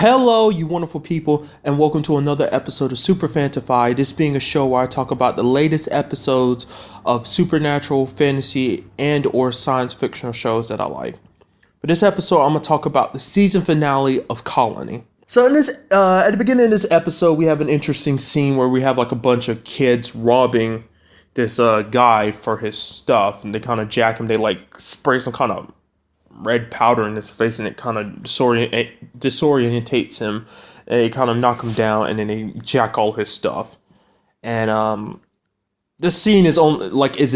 Hello, you wonderful people, and welcome to another episode of Super-Fanta-Fi. This being a show where I talk about the latest episodes of supernatural, fantasy, and or science fictional shows that I like. For this episode, I'm going to talk about the season finale of Colony. So in this, at the beginning of this episode, we have an interesting scene where we have like a bunch of kids robbing this guy for his stuff, and they kind of jack him. They like spray some kind of red powder in his face, and it kind of disorientates him. And they kind of knock him down, and then they jack all his stuff. And this scene is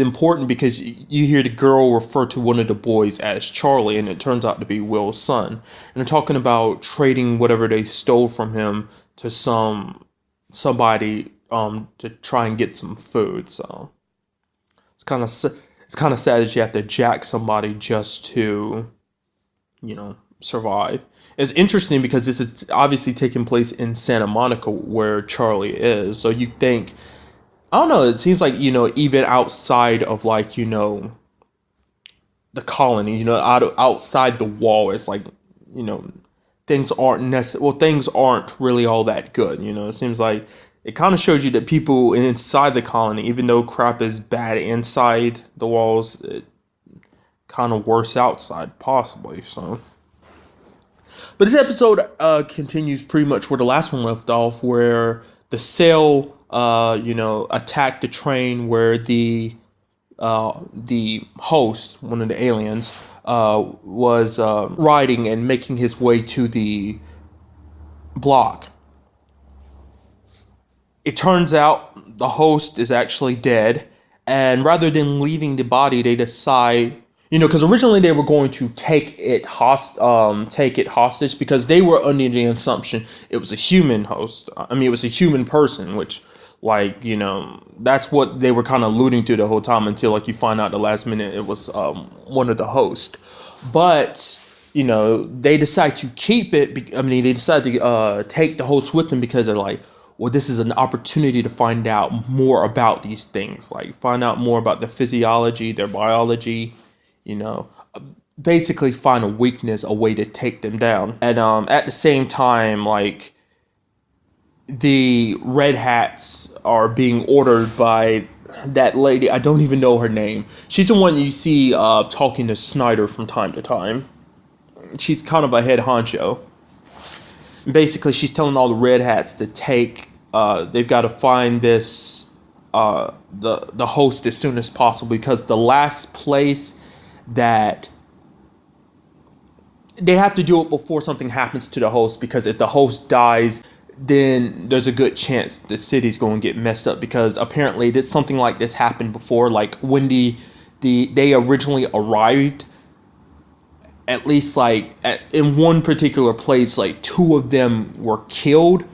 important because you hear the girl refer to one of the boys as Charlie, and it turns out to be Will's son. And they're talking about trading whatever they stole from him to somebody to try and get some food. So it's kind of sad that you have to jack somebody just to, survive. It's interesting because this is obviously taking place in Santa Monica where Charlie is. So you think, I don't know, it seems like, even outside of the colony, outside the wall, it's like, things aren't really all that good. It seems like it kind of shows you that people inside the colony, even though crap is bad inside the walls, it kind of worse outside, possibly. So, but this episode continues pretty much where the last one left off, where the cell, attacked the train where the host, one of the aliens, was riding and making his way to the block. It turns out the host is actually dead, and rather than leaving the body, they decide, because originally they were going to take it hostage because they were under the assumption it was a human host. It was a human person, which, that's what they were kind of alluding to the whole time until, you find out the last minute it was one of the hosts. But, they decide to keep it. They decide to take the host with them because they're like, well, this is an opportunity to find out more about these things, find out more about their physiology, their biology, basically find a weakness, a way to take them down. And at the same time, the Red Hats are being ordered by that lady. I don't even know her name. She's the one you see talking to Snyder from time to time. She's kind of a head honcho. Basically, she's telling all the Red Hats to take, they've got to find this, the host as soon as possible, because the last place that they have to do it before something happens to the host, because if the host dies, then there's a good chance the city's going to get messed up, because apparently something like this happened before, when they originally arrived. At least in one particular place, 2 of them were killed,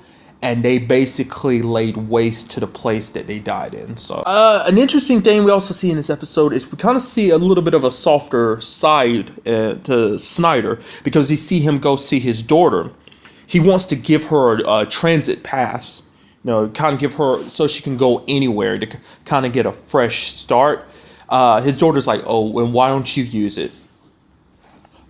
and they basically laid waste to the place that they died in. So an interesting thing we also see in this episode is we kind of see a little bit of a softer side to Snyder, because you see him go see his daughter. He wants to give her a transit pass, kind of give her so she can go anywhere to kind of get a fresh start. His daughter's like, oh, and why don't you use it?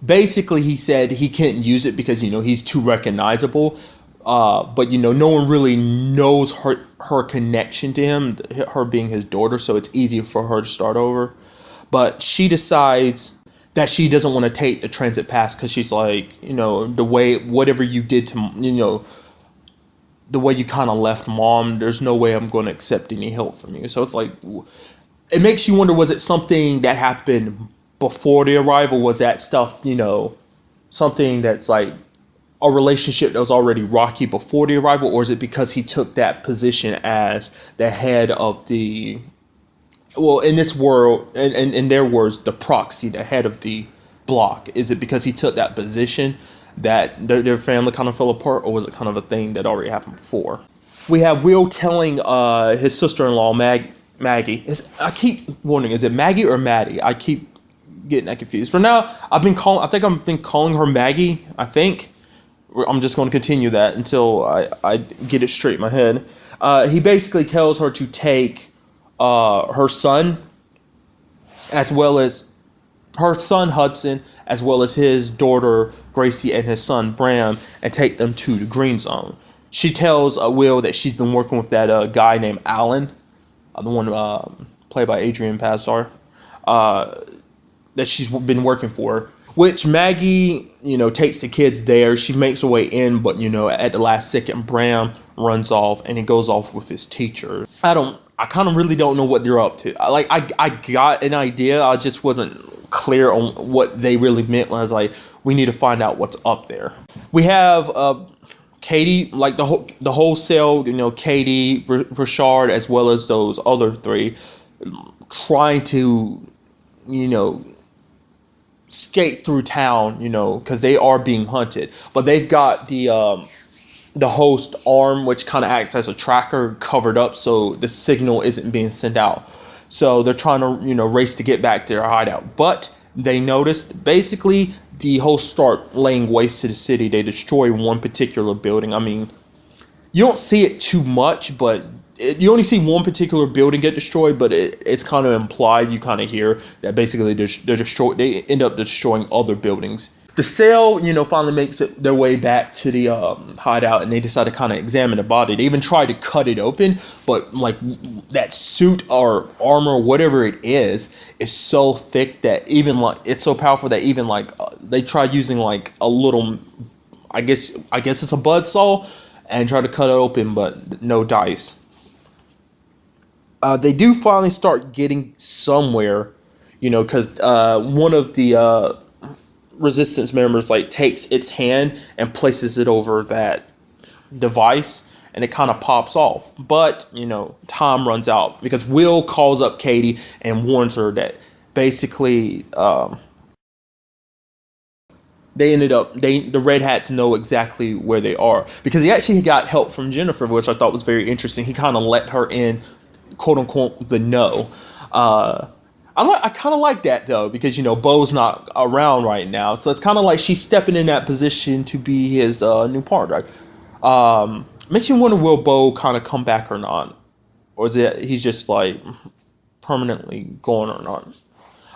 Basically, he said he can't use it because, he's too recognizable. But, no one really knows her connection to him, her being his daughter, so it's easier for her to start over. But she decides that she doesn't want to take the transit pass because she's like, the way, whatever you did to, the way you kind of left Mom, there's no way I'm going to accept any help from you. So it's it makes you wonder, was it something that happened before the arrival? Was that stuff, something that's a relationship that was already rocky before the arrival? Or is it because he took that position as the head of the, well, in this world, in their words, the proxy, the head of the block? Is it because he took that position that their family kind of fell apart? Or was it kind of a thing that already happened before? We have Will telling his sister-in-law, Maggie. I keep wondering, is it Maggie or Maddie? I keep getting that confused. For now, I've been calling her Maggie. I think I'm just going to continue that until I get it straight in my head. He basically tells her to take her son, as well as her son Hudson, as well as his daughter Gracie and his son Bram, and take them to the Green Zone. She tells Will that she's been working with that guy named Alan, the one played by Adrian Pasdar, that she's been working for. Which Maggie, takes the kids there. She makes her way in, but at the last second, Bram runs off and he goes off with his teacher. I kind of really don't know what they're up to. I got an idea. I just wasn't clear on what they really meant when I was like, we need to find out what's up there. We have Katie, like the wholesale, Katie, Richard, as well as those other three, trying to, skate through town, because they are being hunted. But they've got the host arm, which kind of acts as a tracker, covered up so the signal isn't being sent out. So they're trying to, race to get back to their hideout. But they noticed, basically, the hosts start laying waste to the city. They destroy one particular building. I mean, you don't see it too much, but you only see one particular building get destroyed, but it's kind of implied. You kind of hear that basically they end up destroying other buildings. The cell, finally makes their way back to the hideout, and they decide to kind of examine the body. They even try to cut it open, but like that suit or armor, whatever it is so thick that even like it's so powerful that even like they tried using like a little, I guess it's a buzzsaw, and try to cut it open, but no dice. They do finally start getting somewhere, because one of the resistance members like takes its hand and places it over that device, and it kind of pops off. But time runs out because Will calls up Katie and warns her that basically the Red Hats know exactly where they are, because he actually got help from Jennifer, which I thought was very interesting. He kind of let her in, quote unquote, the know. I kind of like that though, because Bo's not around right now, so it's kind of like she's stepping in that position to be his new partner. Makes you wonder, will Bo kind of come back or not, or is it he's just like permanently gone or not?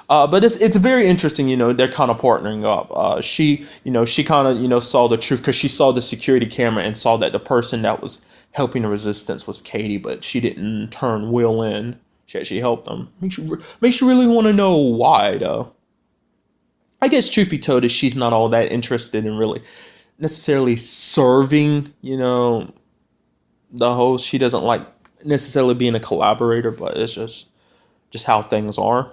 But it's very interesting. They're kind of partnering up. She kind of saw the truth because she saw the security camera and saw that the person that was helping the resistance was Katie, but she didn't turn Will in. She actually helped them. Makes you really want to know why, though. I guess truth be told, is she's not all that interested in really necessarily serving, the host. She doesn't like necessarily being a collaborator, but it's just how things are.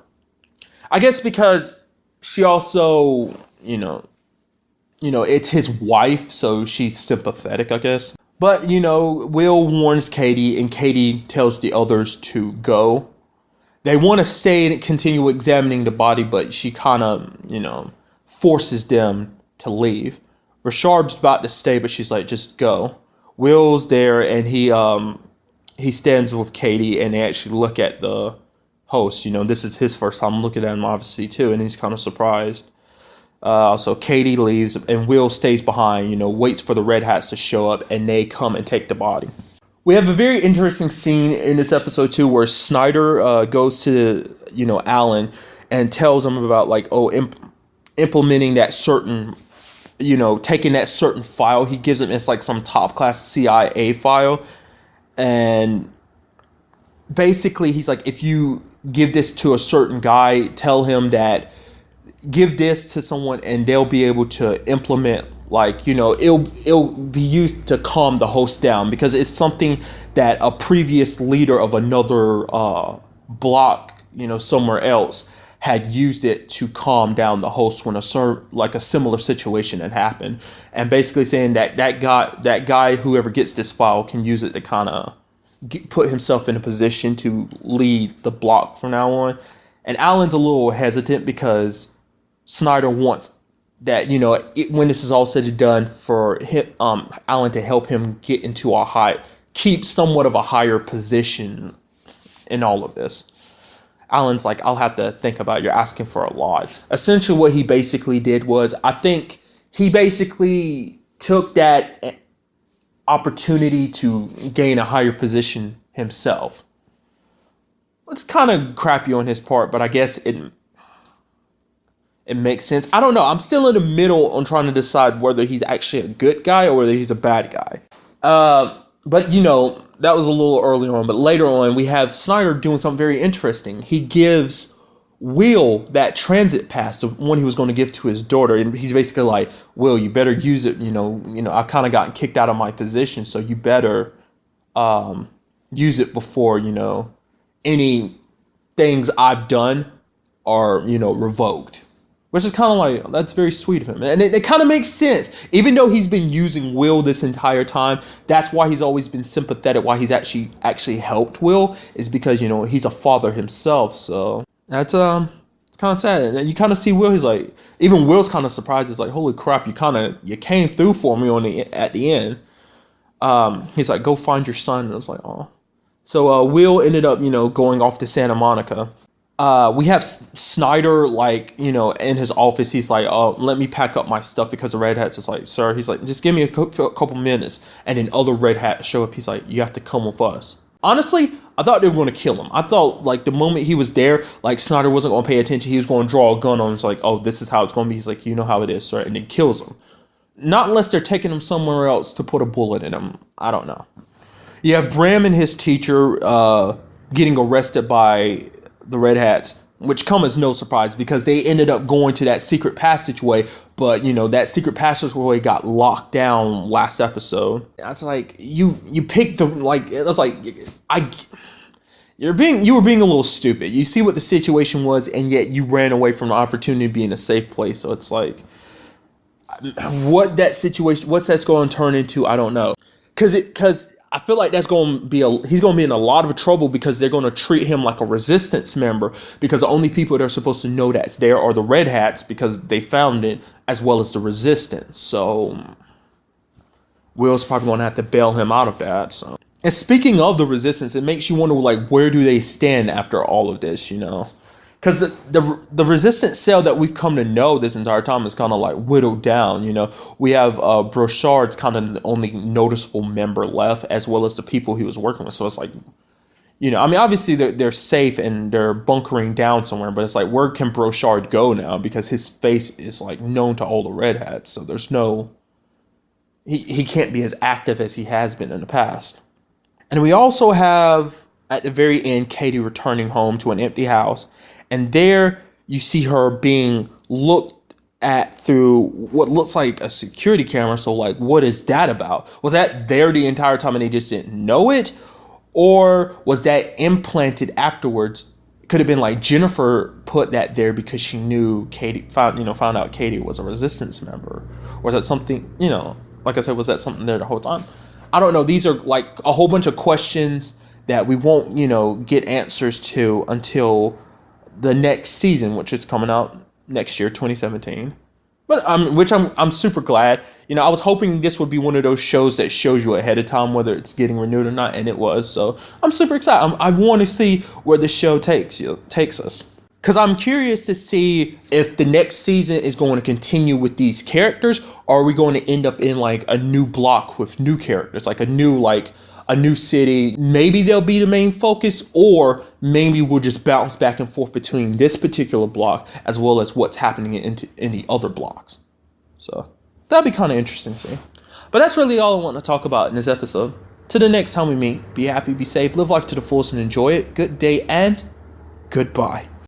I guess because she also, it's his wife, so she's sympathetic, I guess. But, Will warns Katie, and Katie tells the others to go. They want to stay and continue examining the body, but she kind of, forces them to leave. Richard's about to stay, but she's like, just go. Will's there, and he stands with Katie, and they actually look at the host. This is his first time looking at him, obviously, too, and he's kind of surprised. So Katie leaves, and Will stays behind, waits for the Red Hats to show up, and they come and take the body. We have a very interesting scene in this episode, too, where Snyder goes to, Alan and tells him about, like, implementing that certain, taking that certain file. He gives him, it's like some top-class CIA file, and basically he's like, if you give this to a certain guy, tell him that give this to someone and they'll be able to implement, like, it'll be used to calm the host down, because it's something that a previous leader of another block, somewhere else, had used it to calm down the host when a similar situation had happened. And basically saying that guy, whoever gets this file, can use it to kind of put himself in a position to lead the block from now on. And Alan's a little hesitant because Snyder wants that, when this is all said and done, for him, Alan to help him get into keep somewhat of a higher position in all of this. Alan's like, I'll have to think about it. You're asking for a lot. Essentially what he basically did was, I think he basically took that opportunity to gain a higher position himself. It's kind of crappy on his part, but I guess it makes sense. I don't know. I'm still in the middle on trying to decide whether he's actually a good guy or whether he's a bad guy. But you know, that was a little early on. But later on, we have Snyder doing something very interesting. He gives Will that transit pass, the one he was going to give to his daughter, and he's basically like, Will, you better use it. You know, I kind of got kicked out of my position, so you better use it before, any things I've done are, revoked. Which is kind of like, that's very sweet of him. And it kind of makes sense. Even though he's been using Will this entire time, that's why he's always been sympathetic, why he's actually helped Will, is because, he's a father himself. So that's it's kind of sad. And you kind of see Will, he's like, even Will's kind of surprised. It's like, holy crap, you came through for me at the end. He's like, go find your son. And I was like, oh. So Will ended up, going off to Santa Monica. We have Snyder, in his office. He's like, oh, let me pack up my stuff, because the Red Hat's is like, sir, he's like, just give me a couple minutes. And then other Red Hats show up. He's like, you have to come with us. Honestly, I thought they were going to kill him. I thought, the moment he was there, Snyder wasn't going to pay attention. He was going to draw a gun on him. It's like, oh, this is how it's going to be. He's like, you know how it is, sir. And then kills him. Not unless they're taking him somewhere else to put a bullet in him. I don't know. You have Bram and his teacher getting arrested by the Red Hats, which come as no surprise because they ended up going to that secret passageway, but that secret passageway got locked down last episode. That's like you picked the that's like you were being a little stupid. You see what the situation was, and yet you ran away from the opportunity to be in a safe place. So it's like, what's that's going to turn into, I don't know, because I feel like he's going to be in a lot of trouble, because they're going to treat him like a resistance member, because the only people that are supposed to know that's there are the Red Hats, because they found it, as well as the resistance. So Will's probably going to have to bail him out of that. So, and speaking of the resistance, it makes you wonder, where do they stand after all of this, Because the resistance cell that we've come to know this entire time is kind of whittled down. We have Brochard's kind of the only noticeable member left, as well as the people he was working with. So it's obviously they're safe and they're bunkering down somewhere, but it's where can Brochard go now? Because his face is known to all the Red Hats. So there's he can't be as active as he has been in the past. And we also have, at the very end, Katie returning home to an empty house. And there you see her being looked at through what looks like a security camera. So what is that about? Was that there the entire time and they just didn't know it? Or was that implanted afterwards? Could have been Jennifer put that there because she knew Katie, found out Katie was a resistance member. Or was that something, like I said, was that something there the whole time? I don't know. These are a whole bunch of questions that we won't, get answers to until the next season, which is coming out next year, 2017. But I'm super glad. I was hoping this would be one of those shows that shows you ahead of time whether it's getting renewed or not, and it was. So I'm super excited. I want to see where the show takes us. Because I'm curious to see if the next season is going to continue with these characters, or are we going to end up in a new block with new characters, a new city. Maybe they'll be the main focus, or maybe we'll just bounce back and forth between this particular block as well as what's happening in the other blocks. So that'd be kind of interesting to see. But that's really all I want to talk about in this episode. Till the next time we meet, be happy, be safe, live life to the fullest, and enjoy it. Good day and goodbye.